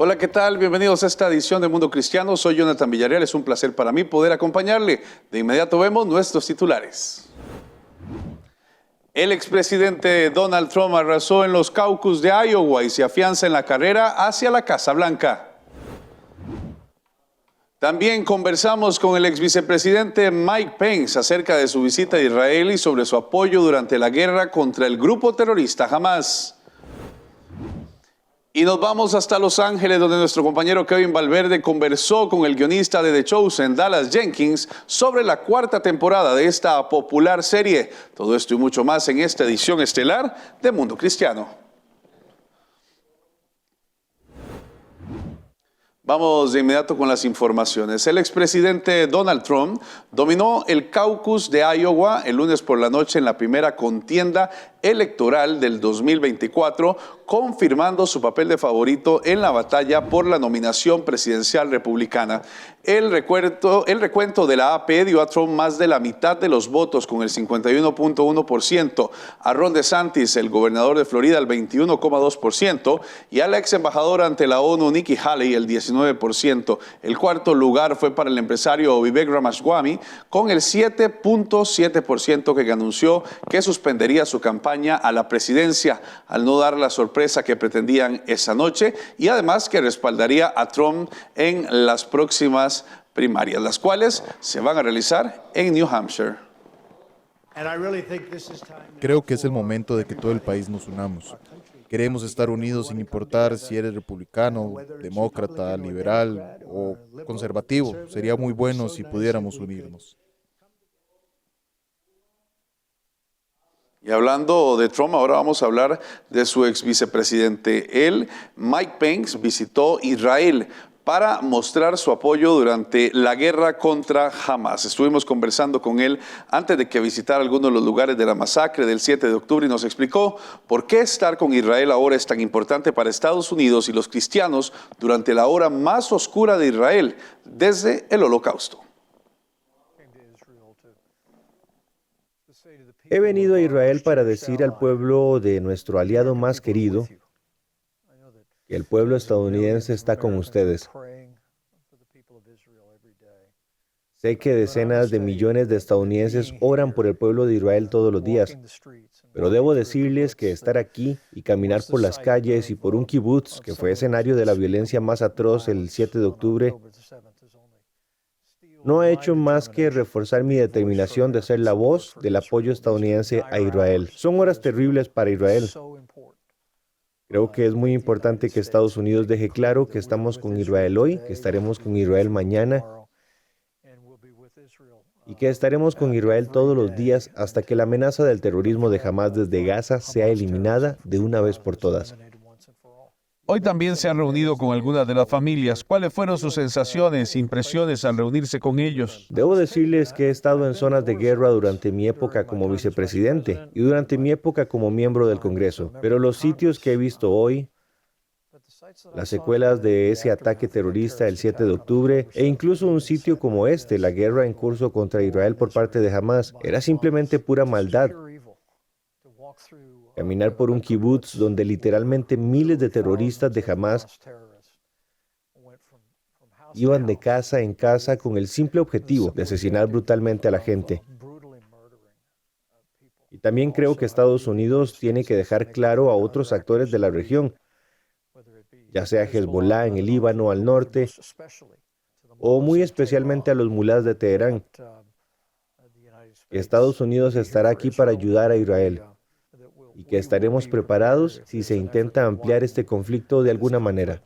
Hola, ¿qué tal? Bienvenidos a esta edición de Mundo Cristiano. Soy Jonathan Villarreal. Es un placer para mí poder acompañarle. De inmediato vemos nuestros titulares. El expresidente Donald Trump arrasó en los caucus de Iowa y se afianza en la carrera hacia la Casa Blanca. También conversamos con el exvicepresidente Mike Pence acerca de su visita a Israel y sobre su apoyo durante la guerra contra el grupo terrorista Hamas. Y nos vamos hasta Los Ángeles, donde nuestro compañero Kevin Valverde conversó con el guionista de The Chosen, Dallas Jenkins, sobre la cuarta temporada de esta popular serie. Todo esto y mucho más en esta edición estelar de Mundo Cristiano. Vamos de inmediato con las informaciones. El expresidente Donald Trump dominó el caucus de Iowa el lunes por la noche en la primera contienda electoral del 2024, confirmando su papel de favorito en la batalla por la nominación presidencial republicana. El recuento de la AP dio a Trump más de la mitad de los votos, con el 51.1%, a Ron DeSantis, el gobernador de Florida, el 21.2%, y a la ex embajadora ante la ONU, Nikki Haley, el 19%. El cuarto lugar fue para el empresario Vivek Ramaswamy, con el 7.7%, que anunció que suspendería su campaña a la presidencia al no dar la sorpresa que pretendían esa noche, y además que respaldaría a Trump en las próximas primarias, las cuales se van a realizar en New Hampshire. Creo que es el momento de que todo el país nos unamos. Queremos estar unidos sin importar si eres republicano, demócrata, liberal o conservativo. Sería muy bueno si pudiéramos unirnos. Y hablando de Trump, ahora vamos a hablar de su ex vicepresidente. Mike Pence, visitó Israel para mostrar su apoyo durante la guerra contra Hamas. Estuvimos conversando con él antes de que visitara algunos de los lugares de la masacre del 7 de octubre y nos explicó por qué estar con Israel ahora es tan importante para Estados Unidos y los cristianos durante la hora más oscura de Israel desde el Holocausto. He venido a Israel para decir al pueblo de nuestro aliado más querido que el pueblo estadounidense está con ustedes. Sé que decenas de millones de estadounidenses oran por el pueblo de Israel todos los días, pero debo decirles que estar aquí y caminar por las calles y por un kibutz, que fue escenario de la violencia más atroz el 7 de octubre, no ha hecho más que reforzar mi determinación de ser la voz del apoyo estadounidense a Israel. Son horas terribles para Israel. Creo que es muy importante que Estados Unidos deje claro que estamos con Israel hoy, que estaremos con Israel mañana y que estaremos con Israel todos los días hasta que la amenaza del terrorismo de Hamas desde Gaza sea eliminada de una vez por todas. Hoy también se ha reunido con algunas de las familias. ¿Cuáles fueron sus sensaciones e impresiones al reunirse con ellos? Debo decirles que he estado en zonas de guerra durante mi época como vicepresidente y durante mi época como miembro del Congreso, pero los sitios que he visto hoy, las secuelas de ese ataque terrorista el 7 de octubre e incluso un sitio como este, la guerra en curso contra Israel por parte de Hamas, era simplemente pura maldad. Caminar por un kibutz donde literalmente miles de terroristas de Hamas iban de casa en casa con el simple objetivo de asesinar brutalmente a la gente. Y también creo que Estados Unidos tiene que dejar claro a otros actores de la región, ya sea Hezbollah en el Líbano al norte, o muy especialmente a los mulás de Teherán, que Estados Unidos estará aquí para ayudar a Israel, y que estaremos preparados si se intenta ampliar este conflicto de alguna manera.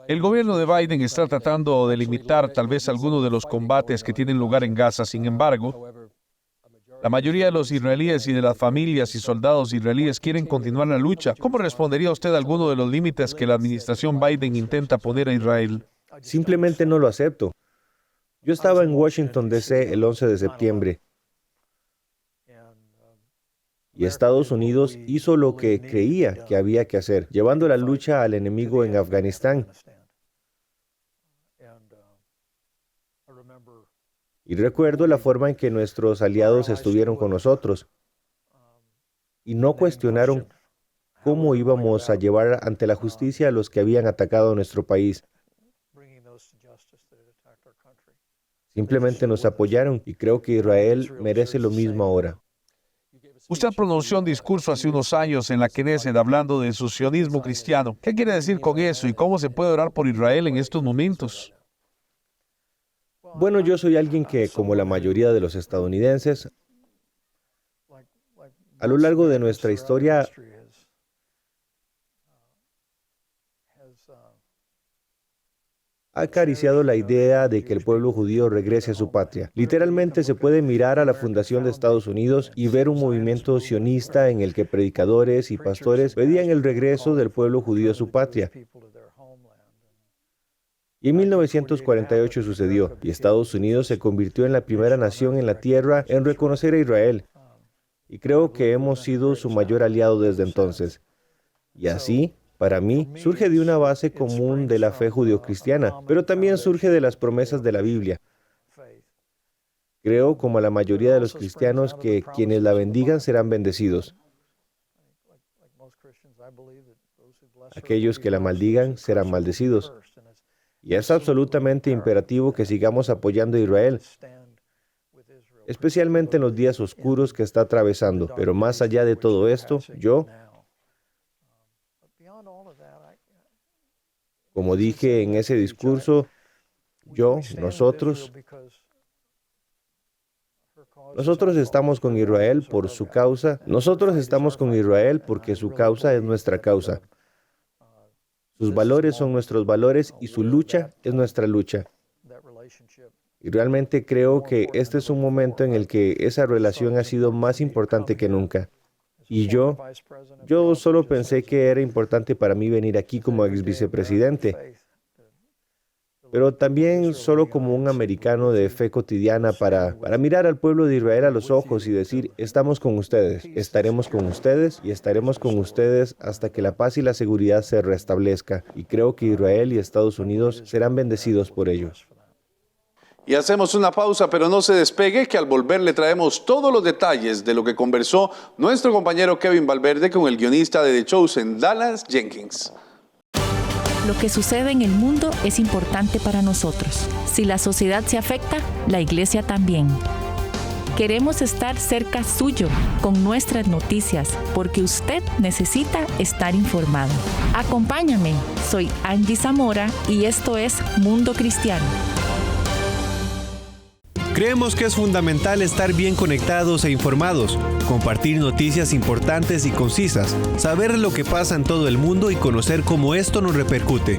El gobierno de Biden está tratando de limitar tal vez algunos de los combates que tienen lugar en Gaza. Sin embargo, la mayoría de los israelíes y de las familias y soldados israelíes quieren continuar la lucha. ¿Cómo respondería usted a alguno de los límites que la administración Biden intenta poner a Israel? Simplemente no lo acepto. Yo estaba en Washington, D.C. el 11 de septiembre. Y Estados Unidos hizo lo que creía que había que hacer, llevando la lucha al enemigo en Afganistán. Y recuerdo la forma en que nuestros aliados estuvieron con nosotros y no cuestionaron cómo íbamos a llevar ante la justicia a los que habían atacado a nuestro país. Simplemente nos apoyaron y creo que Israel merece lo mismo ahora. Usted pronunció un discurso hace unos años en la Knesset hablando de su sionismo cristiano. ¿Qué quiere decir con eso y cómo se puede orar por Israel en estos momentos? Bueno, yo soy alguien que, como la mayoría de los estadounidenses, a lo largo de nuestra historia, ha acariciado la idea de que el pueblo judío regrese a su patria. Literalmente se puede mirar a la fundación de Estados Unidos y ver un movimiento sionista en el que predicadores y pastores pedían el regreso del pueblo judío a su patria. Y en 1948 sucedió, y Estados Unidos se convirtió en la primera nación en la tierra en reconocer a Israel. Y creo que hemos sido su mayor aliado desde entonces. Y así, para mí, surge de una base común de la fe judeocristiana, pero también surge de las promesas de la Biblia. Creo, como la mayoría de los cristianos, que quienes la bendigan serán bendecidos. Aquellos que la maldigan serán maldecidos. Y es absolutamente imperativo que sigamos apoyando a Israel, especialmente en los días oscuros que está atravesando. Pero más allá de todo esto, como dije en ese discurso, nosotros estamos con Israel por su causa. Nosotros estamos con Israel porque su causa es nuestra causa. Sus valores son nuestros valores y su lucha es nuestra lucha. Y realmente creo que este es un momento en el que esa relación ha sido más importante que nunca. Y yo solo pensé que era importante para mí venir aquí como ex vicepresidente, pero también solo como un americano de fe cotidiana para mirar al pueblo de Israel a los ojos y decir, estamos con ustedes, estaremos con ustedes y estaremos con ustedes hasta que la paz y la seguridad se restablezca. Y creo que Israel y Estados Unidos serán bendecidos por ello. Y hacemos una pausa, pero no se despegue, que al volver le traemos todos los detalles de lo que conversó nuestro compañero Kevin Valverde con el guionista de The Chosen, Dallas Jenkins. Lo que sucede en el mundo es importante para nosotros. Si la sociedad se afecta, la iglesia también. Queremos estar cerca suyo con nuestras noticias, porque usted necesita estar informado. Acompáñame, soy Angie Zamora y esto es Mundo Cristiano. Creemos que es fundamental estar bien conectados e informados, compartir noticias importantes y concisas, saber lo que pasa en todo el mundo y conocer cómo esto nos repercute.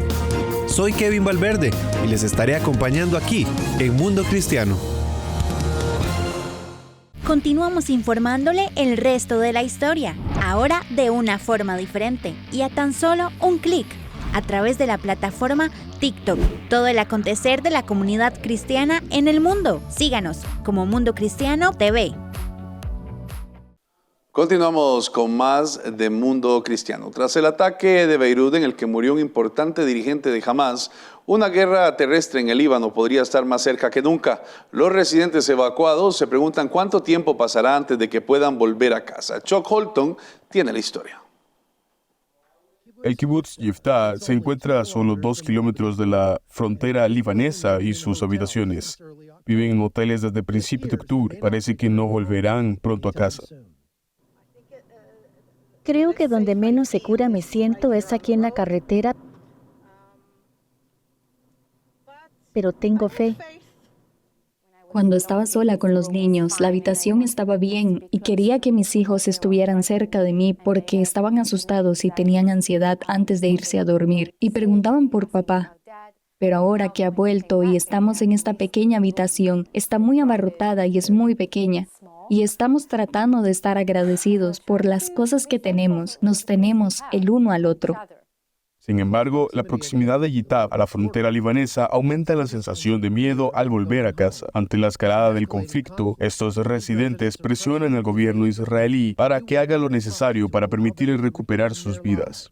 Soy Kevin Valverde y les estaré acompañando aquí en Mundo Cristiano. Continuamos informándole el resto de la historia, ahora de una forma diferente y a tan solo un clic, a través de la plataforma TikTok. Todo el acontecer de la comunidad cristiana en el mundo. Síganos como Mundo Cristiano TV. Continuamos con más de Mundo Cristiano. Tras el ataque de Beirut en el que murió un importante dirigente de Hamas, una guerra terrestre en el Líbano podría estar más cerca que nunca. Los residentes evacuados se preguntan cuánto tiempo pasará antes de que puedan volver a casa. Chuck Holton tiene la historia. El kibutz Yiftah se encuentra a solo 2 kilómetros de la frontera libanesa y sus habitaciones. Viven en hoteles desde principios de octubre. Parece que no volverán pronto a casa. Creo que donde menos segura me siento es aquí en la carretera, pero tengo fe. Cuando estaba sola con los niños, la habitación estaba bien y quería que mis hijos estuvieran cerca de mí porque estaban asustados y tenían ansiedad antes de irse a dormir y preguntaban por papá. Pero ahora que ha vuelto y estamos en esta pequeña habitación, está muy abarrotada y es muy pequeña. Y estamos tratando de estar agradecidos por las cosas que tenemos. Nos tenemos el uno al otro. Sin embargo, la proximidad de Yiftah a la frontera libanesa aumenta la sensación de miedo al volver a casa. Ante la escalada del conflicto, estos residentes presionan al gobierno israelí para que haga lo necesario para permitir recuperar sus vidas.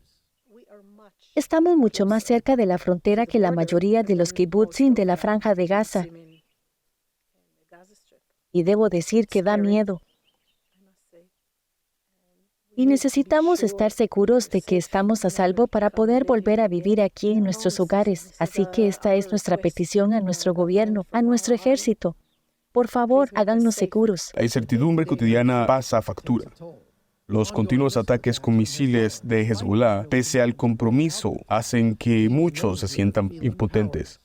Estamos mucho más cerca de la frontera que la mayoría de los kibutzim de la Franja de Gaza. Y debo decir que da miedo. Y necesitamos estar seguros de que estamos a salvo para poder volver a vivir aquí en nuestros hogares. Así que esta es nuestra petición a nuestro gobierno, a nuestro ejército. Por favor, hágannos seguros. La incertidumbre cotidiana pasa factura. Los continuos ataques con misiles de Hezbollah, pese al compromiso, hacen que muchos se sientan impotentes.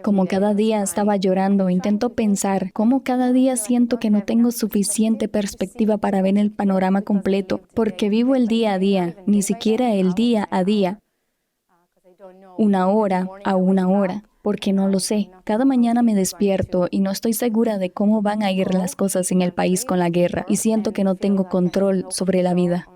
Como cada día estaba llorando, intento pensar cómo cada día siento que no tengo suficiente perspectiva para ver el panorama completo, porque vivo el día a día, ni siquiera el día a día, una hora a una hora, porque no lo sé. Cada mañana me despierto y no estoy segura de cómo van a ir las cosas en el país con la guerra, y siento que no tengo control sobre la vida.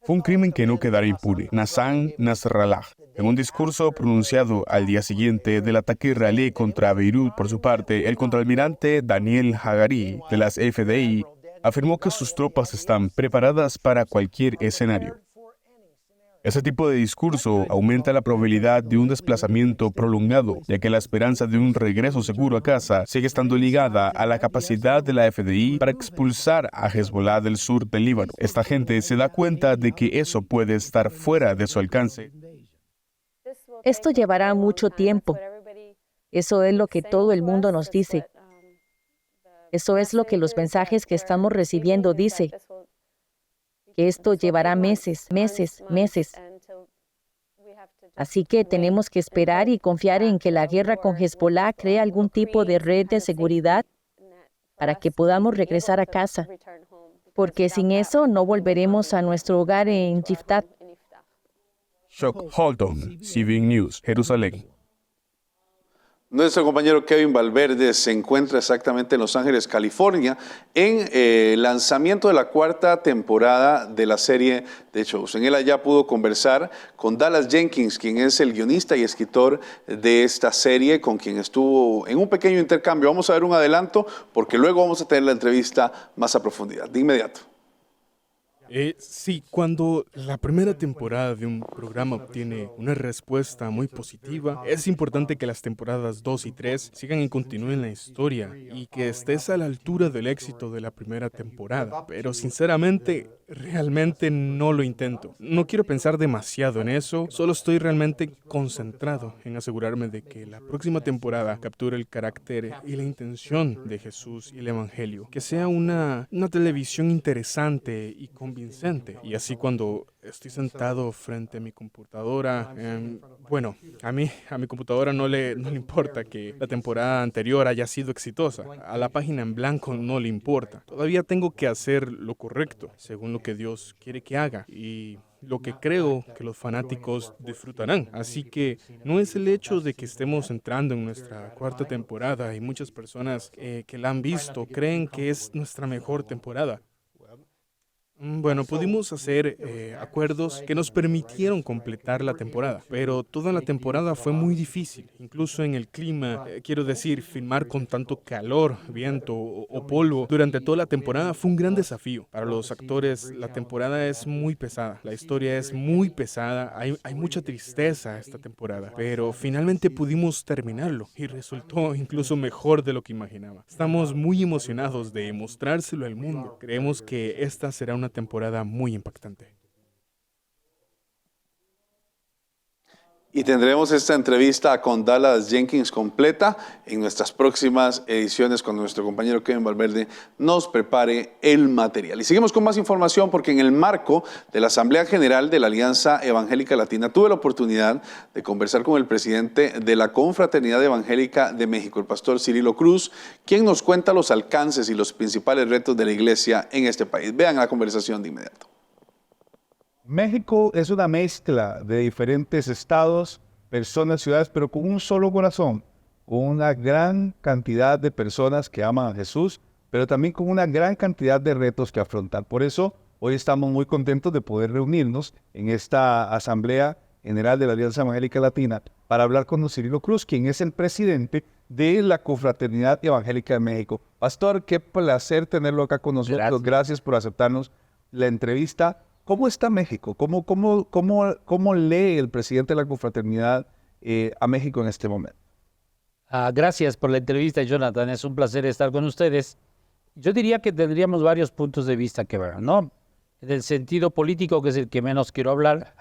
Fue un crimen que no quedará impune. Hassan Nasrallah, en un discurso pronunciado al día siguiente del ataque israelí contra Beirut, por su parte, el contraalmirante Daniel Hagari de las FDI afirmó que sus tropas están preparadas para cualquier escenario. Ese tipo de discurso aumenta la probabilidad de un desplazamiento prolongado, ya que la esperanza de un regreso seguro a casa sigue estando ligada a la capacidad de la FDI para expulsar a Hezbollah del sur del Líbano. Esta gente se da cuenta de que eso puede estar fuera de su alcance. Esto llevará mucho tiempo. Eso es lo que todo el mundo nos dice. Eso es lo que los mensajes que estamos recibiendo dice. Que esto llevará meses, meses, meses. Así que tenemos que esperar y confiar en que la guerra con Hezbollah cree algún tipo de red de seguridad para que podamos regresar a casa. Porque sin eso no volveremos a nuestro hogar en Yiftach. Shock Holton, CBN News, Jerusalén. Nuestro compañero Kevin Valverde se encuentra exactamente en Los Ángeles, California, en el lanzamiento de la 4ª temporada de la serie de shows. En él allá pudo conversar con Dallas Jenkins, quien es el guionista y escritor de esta serie, con quien estuvo en un pequeño intercambio. Vamos a ver un adelanto, porque luego vamos a tener la entrevista más a profundidad. De inmediato. Sí, cuando la primera temporada de un programa obtiene una respuesta muy positiva, es importante que las temporadas 2 y 3 sigan y continúen la historia y que estés a la altura del éxito de la primera temporada. Pero sinceramente, realmente no lo intento. No quiero pensar demasiado en eso, solo estoy realmente concentrado en asegurarme de que la próxima temporada capture el carácter y la intención de Jesús y el Evangelio. Que sea una televisión interesante y convincente. Y así cuando estoy sentado frente a mi computadora, a mi computadora no le importa que la temporada anterior haya sido exitosa. A la página en blanco no le importa. Todavía tengo que hacer lo correcto, según lo que Dios quiere que haga y lo que creo que los fanáticos disfrutarán. Así que no es el hecho de que estemos entrando en nuestra 4ª temporada y muchas personas que la han visto creen que es nuestra mejor temporada. Bueno, pudimos hacer acuerdos que nos permitieron completar la temporada, pero toda la temporada fue muy difícil, incluso en el clima. Quiero decir, filmar con tanto calor, viento o polvo durante toda la temporada fue un gran desafío. Para los actores, la temporada es muy pesada, la historia es muy pesada, hay mucha tristeza esta temporada, pero finalmente pudimos terminarlo y resultó incluso mejor de lo que imaginaba. Estamos muy emocionados de mostrárselo al mundo. Creemos que esta será una temporada muy impactante. Y tendremos esta entrevista con Dallas Jenkins completa en nuestras próximas ediciones cuando nuestro compañero Kevin Valverde nos prepare el material. Y seguimos con más información porque en el marco de la Asamblea General de la Alianza Evangélica Latina tuve la oportunidad de conversar con el presidente de la Confraternidad Evangélica de México, el pastor Cirilo Cruz, quien nos cuenta los alcances y los principales retos de la iglesia en este país. Vean la conversación de inmediato. México es una mezcla de diferentes estados, personas, ciudades, pero con un solo corazón, con una gran cantidad de personas que aman a Jesús, pero también con una gran cantidad de retos que afrontar. Por eso, hoy estamos muy contentos de poder reunirnos en esta Asamblea General de la Alianza Evangélica Latina para hablar con don Cirilo Cruz, quien es el presidente de la Confraternidad Evangélica de México. Pastor, qué placer tenerlo acá con nosotros. Gracias por aceptarnos la entrevista. ¿Cómo está México? ¿Cómo lee el presidente de la confraternidad a México en este momento? Gracias por la entrevista, Jonathan. Es un placer estar con ustedes. Yo diría que tendríamos varios puntos de vista que ver, ¿no? En el sentido político, que es el que menos quiero hablar,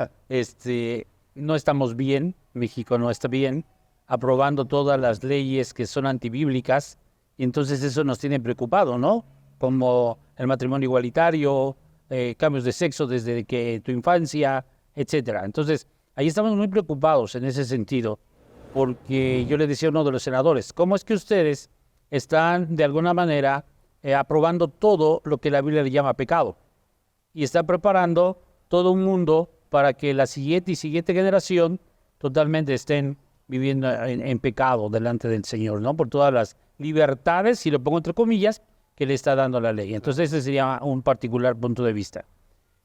no estamos bien, México no está bien, aprobando todas las leyes que son antibíblicas, y entonces eso nos tiene preocupado, ¿no? Como el matrimonio igualitario, cambios de sexo desde que tu infancia, etcétera. Entonces, ahí estamos muy preocupados en ese sentido, porque yo le decía a uno de los senadores, ¿cómo es que ustedes están de alguna manera aprobando todo lo que la Biblia le llama pecado? Y están preparando todo un mundo para que la siguiente generación totalmente estén viviendo en pecado delante del Señor, ¿no? Por todas las libertades, si lo pongo entre comillas, que le está dando la ley. Entonces ese sería un particular punto de vista.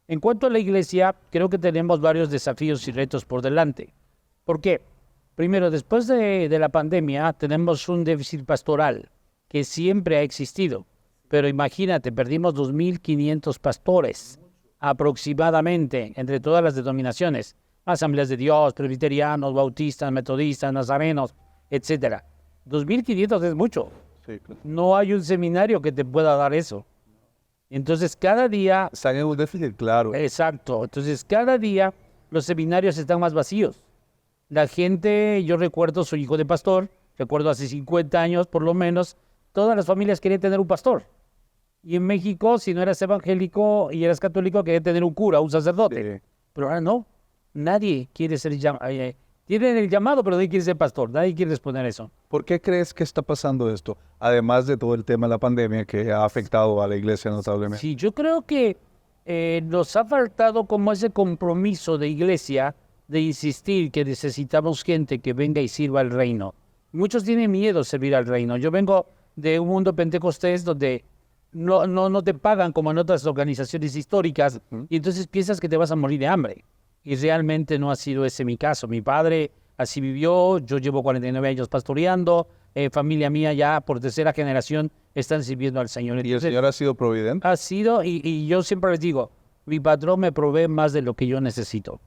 En cuanto a la iglesia, creo que tenemos varios desafíos y retos por delante. ¿Por qué? Primero, después de la pandemia, tenemos un déficit pastoral que siempre ha existido. Pero imagínate, perdimos 2.500 pastores aproximadamente entre todas las denominaciones. Asambleas de Dios, presbiterianos, bautistas, metodistas, nazarenos, etc. 2.500 es mucho. Sí, claro. No hay un seminario que te pueda dar eso. Entonces, cada día... Están en un déficit, claro. Exacto. Entonces, cada día los seminarios están más vacíos. La gente, yo recuerdo, soy hijo de pastor, recuerdo hace 50 años por lo menos, todas las familias querían tener un pastor. Y en México, si no eras evangélico y eras católico, querías tener un cura, un sacerdote. Sí. Pero ahora no. Nadie quiere ser llamado. Tienen el llamado, pero nadie quiere ser pastor. Nadie quiere responder eso. ¿Por qué crees que está pasando esto? Además de todo el tema de la pandemia que ha afectado a la iglesia notablemente. Sí, yo creo que nos ha faltado como ese compromiso de iglesia de insistir que necesitamos gente que venga y sirva al reino. Muchos tienen miedo de servir al reino. Yo vengo de un mundo pentecostés donde no te pagan como en otras organizaciones históricas, y entonces piensas que te vas a morir de hambre. Y realmente no ha sido ese mi caso. Mi padre así vivió, yo llevo 49 años pastoreando, familia mía ya por tercera generación están sirviendo al Señor. Entonces, ¿Y el Señor ha sido providente? Ha sido, y yo siempre les digo, mi patrón me provee más de lo que yo necesito.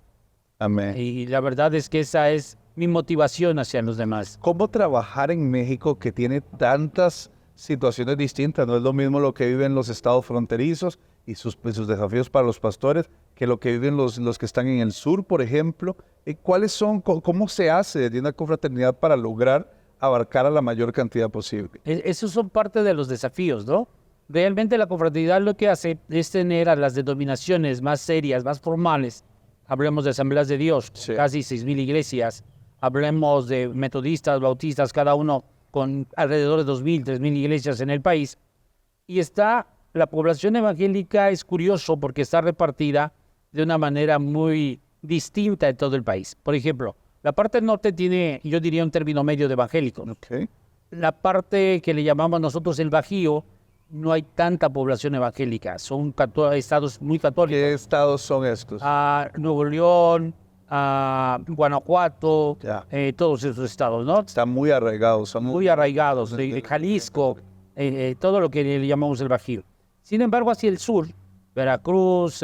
Amén. Y la verdad es que esa es mi motivación hacia los demás. ¿Cómo trabajar en México que tiene tantas situaciones distintas? No es lo mismo lo que viven los estados fronterizos y sus desafíos para los pastores que lo que viven los que están en el sur, por ejemplo. ¿Cuáles son, cómo se hace desde una confraternidad para lograr abarcar a la mayor cantidad posible? Esos son parte de los desafíos, ¿no? Realmente la confraternidad lo que hace es tener a las denominaciones más serias, más formales. Hablemos de Asambleas de Dios, Sí. casi 6.000 iglesias. Hablemos de metodistas, bautistas, cada uno con alrededor de 2.000, 3.000 iglesias en el país. Y está la población evangélica, es curioso porque está repartida de una manera muy distinta en todo el país. Por ejemplo, la parte norte tiene, yo diría, un término medio de evangélicos. Okay. La parte que le llamamos nosotros el Bajío, no hay tanta población evangélica. Son estados muy católicos. ¿Qué estados son estos? Nuevo León, Guanajuato, todos esos estados, ¿no? Están muy arraigados. Son Muy arraigados. Jalisco, todo lo que le llamamos el Bajío. Sin embargo, hacia el sur, Veracruz,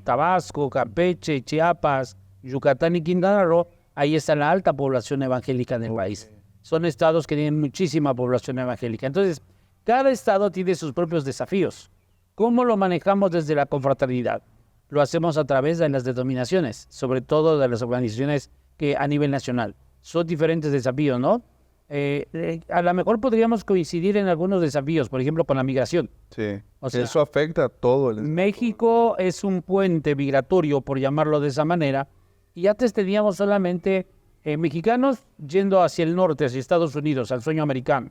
Tabasco, Campeche, Chiapas, Yucatán y Quintana Roo, ahí está la alta población evangélica del país. Son estados que tienen muchísima población evangélica. Entonces, cada estado tiene sus propios desafíos. ¿Cómo lo manejamos desde la confraternidad? Lo hacemos a través de las denominaciones, sobre todo de las organizaciones que a nivel nacional. Son diferentes desafíos, ¿no? A lo mejor podríamos coincidir en algunos desafíos, por ejemplo, con la migración. Sí. O sea, eso afecta a todo el... México es un puente migratorio, por llamarlo de esa manera, y antes teníamos solamente mexicanos yendo hacia el norte, hacia Estados Unidos, al sueño americano.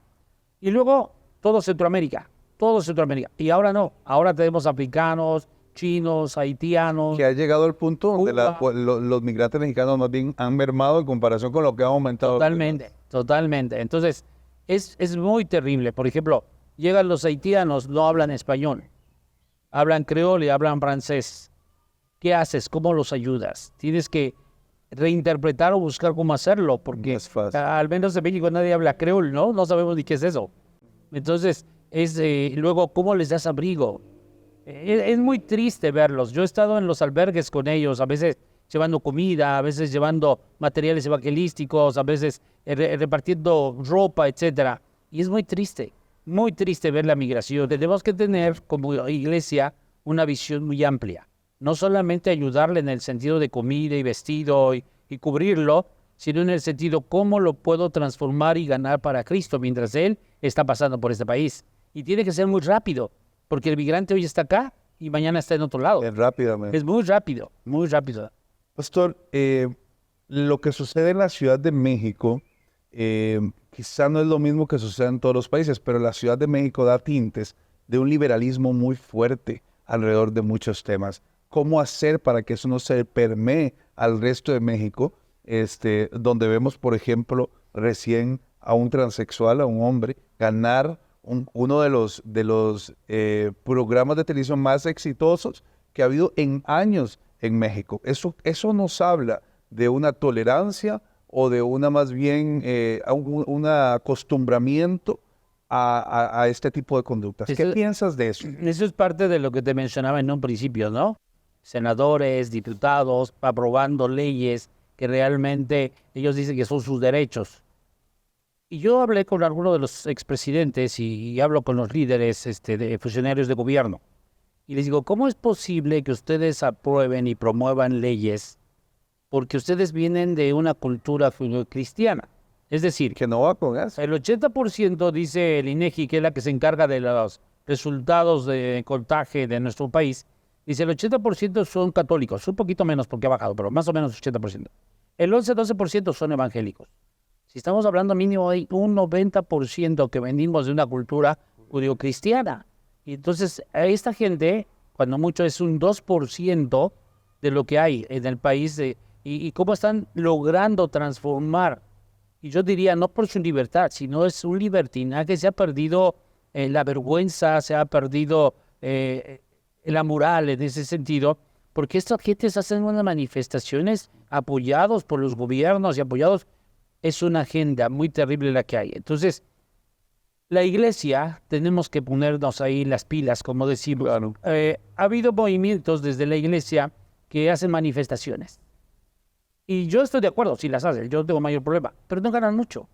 Y luego todo Centroamérica. Y ahora no, ahora tenemos africanos, chinos, haitianos. Que ha llegado al punto donde los migrantes mexicanos más bien han mermado en comparación con lo que ha aumentado. Totalmente. Entonces, es muy terrible. Por ejemplo, llegan los haitianos, no hablan español. Hablan creol y hablan francés. ¿Qué haces? ¿Cómo los ayudas? Tienes que reinterpretar o buscar cómo hacerlo, porque es fácil. Al menos en México nadie habla creol, ¿no? No sabemos ni qué es eso. Entonces, luego, ¿cómo les das abrigo? Es muy triste verlos. Yo he estado en los albergues con ellos, a veces llevando comida, a veces llevando materiales evangelísticos, a veces repartiendo ropa, etcétera. Y es muy triste ver la migración. Tenemos que tener como iglesia una visión muy amplia. No solamente ayudarle en el sentido de comida y vestido y cubrirlo, sino en el sentido cómo lo puedo transformar y ganar para Cristo mientras Él está pasando por este país. Y tiene que ser muy rápido, porque el migrante hoy está acá y mañana está en otro lado. Es rápidamente. Es muy rápido, muy rápido. Pastor, lo que sucede en la Ciudad de México quizá no es lo mismo que sucede en todos los países, pero la Ciudad de México da tintes de un liberalismo muy fuerte alrededor de muchos temas. ¿Cómo hacer para que eso no se permee al resto de México? Donde vemos, por ejemplo, recién a un transexual, a un hombre, ganar uno de los programas de televisión más exitosos que ha habido en años en México. Eso nos habla de una tolerancia o de una más bien un acostumbramiento a este tipo de conductas. ¿Qué piensas de eso? Eso es parte de lo que te mencionaba en un principio, ¿no? Senadores, diputados, aprobando leyes que realmente ellos dicen que son sus derechos. Y yo hablé con algunos de los expresidentes y hablo con los líderes de funcionarios de gobierno. Y les digo, ¿cómo es posible que ustedes aprueben y promuevan leyes porque ustedes vienen de una cultura cristiana? Es decir, que no va con eso. El 80% dice el INEGI, que es la que se encarga de los resultados de contagio de nuestro país, dice el 80% son católicos, un poquito menos porque ha bajado, pero más o menos 80%. El 11-12% son evangélicos. Si estamos hablando mínimo de un 90% que venimos de una cultura judio-cristiana. Y entonces a esta gente, cuando mucho es un 2% de lo que hay en el país, y cómo están logrando transformar. Y yo diría, no por su libertad, sino es un libertinaje, se ha perdido la vergüenza, se ha perdido la moral en ese sentido, porque estas gentes hacen unas manifestaciones apoyados por los gobiernos y apoyados. Es una agenda muy terrible la que hay. Entonces, la iglesia, tenemos que ponernos ahí las pilas, como decimos. Claro. Ha habido movimientos desde la iglesia que hacen manifestaciones. Y yo estoy de acuerdo, si las hacen, yo no tengo mayor problema, pero no ganan mucho.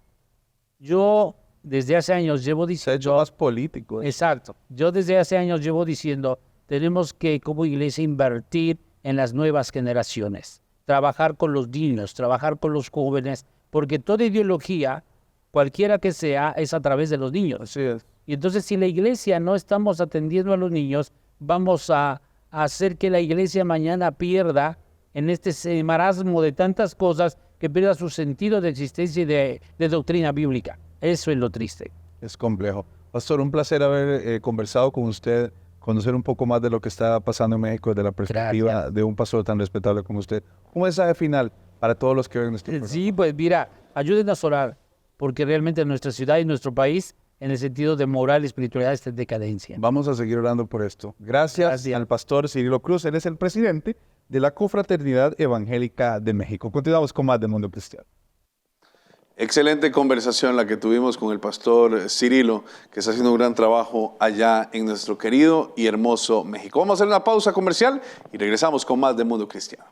Yo desde hace años llevo diciendo... Se ha hecho más político. Exacto. Yo desde hace años llevo diciendo, tenemos que como iglesia invertir en las nuevas generaciones, trabajar con los niños, trabajar con los jóvenes, porque toda ideología, cualquiera que sea, es a través de los niños. Así es. Y entonces si la iglesia no estamos atendiendo a los niños, vamos a hacer que la iglesia mañana pierda en este marasmo de tantas cosas, que pierda su sentido de existencia y de doctrina bíblica. Eso es lo triste. Es complejo. Pastor, un placer haber conversado con usted, conocer un poco más de lo que está pasando en México desde la perspectiva de un pastor tan respetable como usted. Un mensaje final para todos los que ven nuestro programa. Sí, pues mira, ayúdenos a orar, porque realmente nuestra ciudad y nuestro país, en el sentido de moral y espiritualidad, está en decadencia. Vamos a seguir orando por esto. Gracias al pastor Cirilo Cruz. Él es el presidente de la Confraternidad Evangélica de México. Continuamos con más de Mundo Cristiano. Excelente conversación la que tuvimos con el pastor Cirilo, que está haciendo un gran trabajo allá en nuestro querido y hermoso México. Vamos a hacer una pausa comercial y regresamos con más de Mundo Cristiano.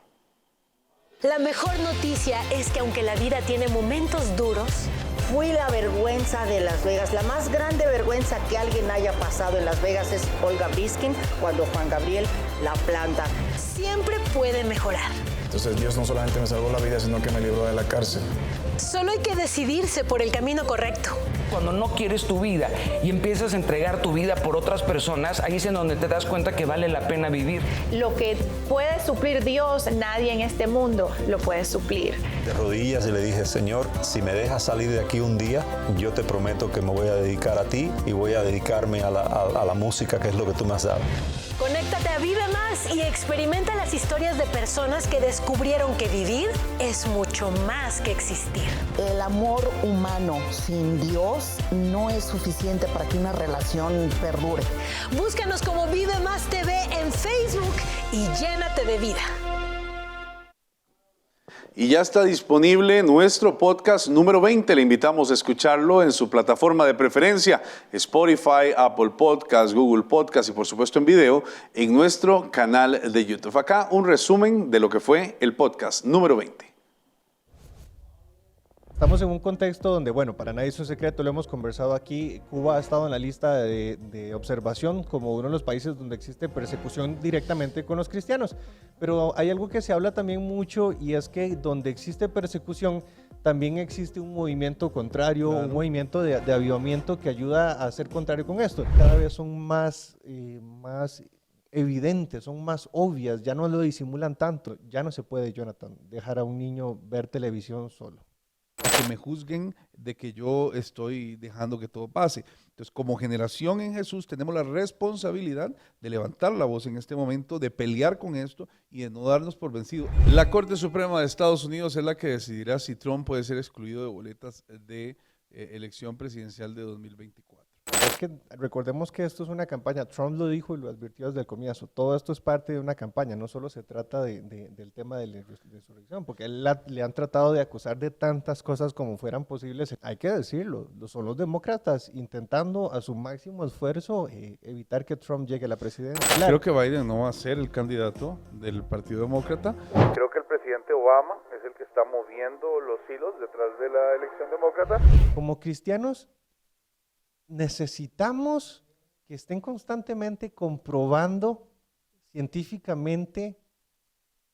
La mejor noticia es que aunque la vida tiene momentos duros, fui la vergüenza de Las Vegas. La más grande vergüenza que alguien haya pasado en Las Vegas es Olga Briskin cuando Juan Gabriel la planta. Siempre puede mejorar. Entonces Dios no solamente me salvó la vida, sino que me libró de la cárcel. Solo hay que decidirse por el camino correcto. Cuando no quieres tu vida y empiezas a entregar tu vida por otras personas, ahí es en donde te das cuenta que vale la pena vivir. Lo que puede suplir Dios, nadie en este mundo lo puede suplir. De rodillas y le dije, Señor, si me dejas salir de aquí un día, yo te prometo que me voy a dedicar a ti y voy a dedicarme a la música, que es lo que tú me has dado. Conéctate a Vive Más y experimenta las historias de personas que descubrieron que vivir es mucho más que existir. El amor humano sin Dios no es suficiente para que una relación perdure. Búscanos como Vive Más TV en Facebook y llénate de vida. Y ya está disponible nuestro podcast número 20. Le invitamos a escucharlo en su plataforma de preferencia, Spotify, Apple Podcasts, Google Podcasts y por supuesto en video en nuestro canal de YouTube. Acá un resumen de lo que fue el podcast número 20. Estamos en un contexto donde, bueno, para nadie es un secreto, lo hemos conversado aquí, Cuba ha estado en la lista de observación como uno de los países donde existe persecución directamente con los cristianos. Pero hay algo que se habla también mucho y es que donde existe persecución también existe un movimiento contrario, claro, un movimiento de avivamiento que ayuda a ser contrario con esto. Cada vez son más evidentes, son más obvias, ya no lo disimulan tanto. Ya no se puede, Jonathan, dejar a un niño ver televisión solo. Que me juzguen de que yo estoy dejando que todo pase. Entonces, como generación en Jesús, tenemos la responsabilidad de levantar la voz en este momento, de pelear con esto y de no darnos por vencidos. La Corte Suprema de Estados Unidos es la que decidirá si Trump puede ser excluido de boletas de elección presidencial de 2024. Es que recordemos que esto es una campaña, Trump lo dijo y lo advirtió desde el comienzo, todo esto es parte de una campaña, no solo se trata del tema de la resurrección, porque le han tratado de acusar de tantas cosas como fueran posibles, hay que decirlo, son los demócratas intentando a su máximo esfuerzo evitar que Trump llegue a la presidencia. Creo que Biden no va a ser el candidato del Partido Demócrata. Creo que el presidente Obama es el que está moviendo los hilos detrás de la elección demócrata. Como cristianos, necesitamos que estén constantemente comprobando científicamente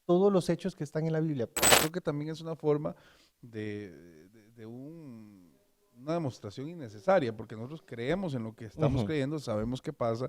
todos los hechos que están en la Biblia. Creo que también es una forma de una demostración innecesaria, porque nosotros creemos en lo que estamos creyendo, sabemos qué pasa.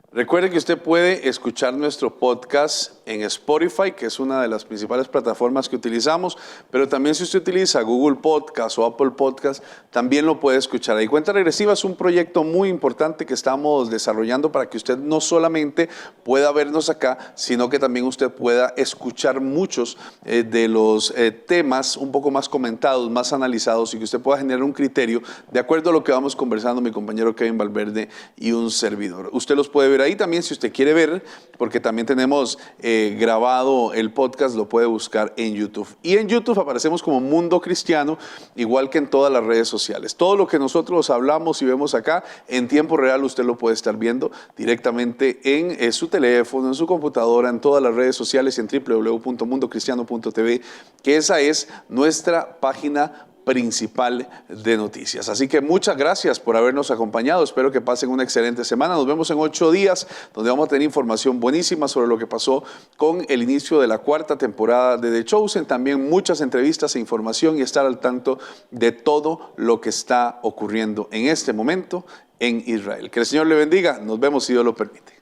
Recuerde que usted puede escuchar nuestro podcast en Spotify, que es una de las principales plataformas que utilizamos, pero también si usted utiliza Google Podcast o Apple Podcast, también lo puede escuchar ahí. Cuenta Regresiva es un proyecto muy importante que estamos desarrollando para que usted no solamente pueda vernos acá, sino que también usted pueda escuchar muchos de los temas un poco más comentados, más analizados, y que usted pueda generar un criterio de acuerdo a lo que vamos conversando mi compañero Kevin Valverde y un servidor. Usted los puede ver ahí también si usted quiere ver, porque también tenemos grabado el podcast, lo puede buscar en YouTube. Y en YouTube aparecemos como Mundo Cristiano, igual que en todas las redes sociales. Todo lo que nosotros hablamos y vemos acá, en tiempo real usted lo puede estar viendo directamente en su teléfono, en su computadora, en todas las redes sociales y en www.mundocristiano.tv, que esa es nuestra página principal de noticias. Así que muchas gracias por habernos acompañado. Espero que pasen una excelente semana. Nos vemos en 8 días, donde vamos a tener información buenísima sobre lo que pasó con el inicio de la 4ª temporada de The Chosen. También muchas entrevistas e información y estar al tanto de todo lo que está ocurriendo en este momento en Israel. Que el Señor le bendiga. Nos vemos si Dios lo permite.